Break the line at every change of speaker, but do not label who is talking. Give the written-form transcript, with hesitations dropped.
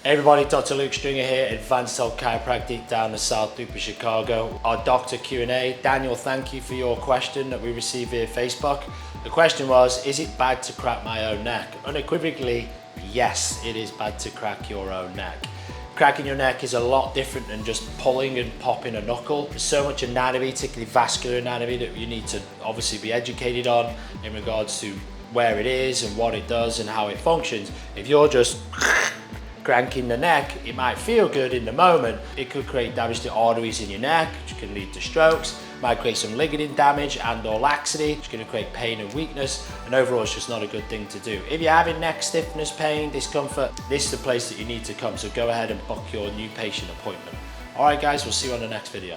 Hey everybody, Dr. Luke Stringer here, Advanced Health Chiropractic down the South Loop of Chicago. Our Doctor Q&A. Daniel, thank you for your question that we received via Facebook. The question was, is it bad to crack my own neck? Unequivocally, yes, it is bad to crack your own neck. Cracking your neck is a lot different than just pulling and popping a knuckle. There's so much anatomy, particularly vascular anatomy, that you need to obviously be educated on in regards to where it is and what it does and how it functions. If you're just cranking the neck, it might feel good in the moment. It could create damage to arteries in your neck, which can lead to strokes. Might create some ligament damage and or laxity, which is going to create pain and weakness, and overall it's just not a good thing to do. If you're having neck stiffness, pain, discomfort, this is the place that you need to come, so go ahead and book your new patient appointment. Alright guys, we'll see you on the next video.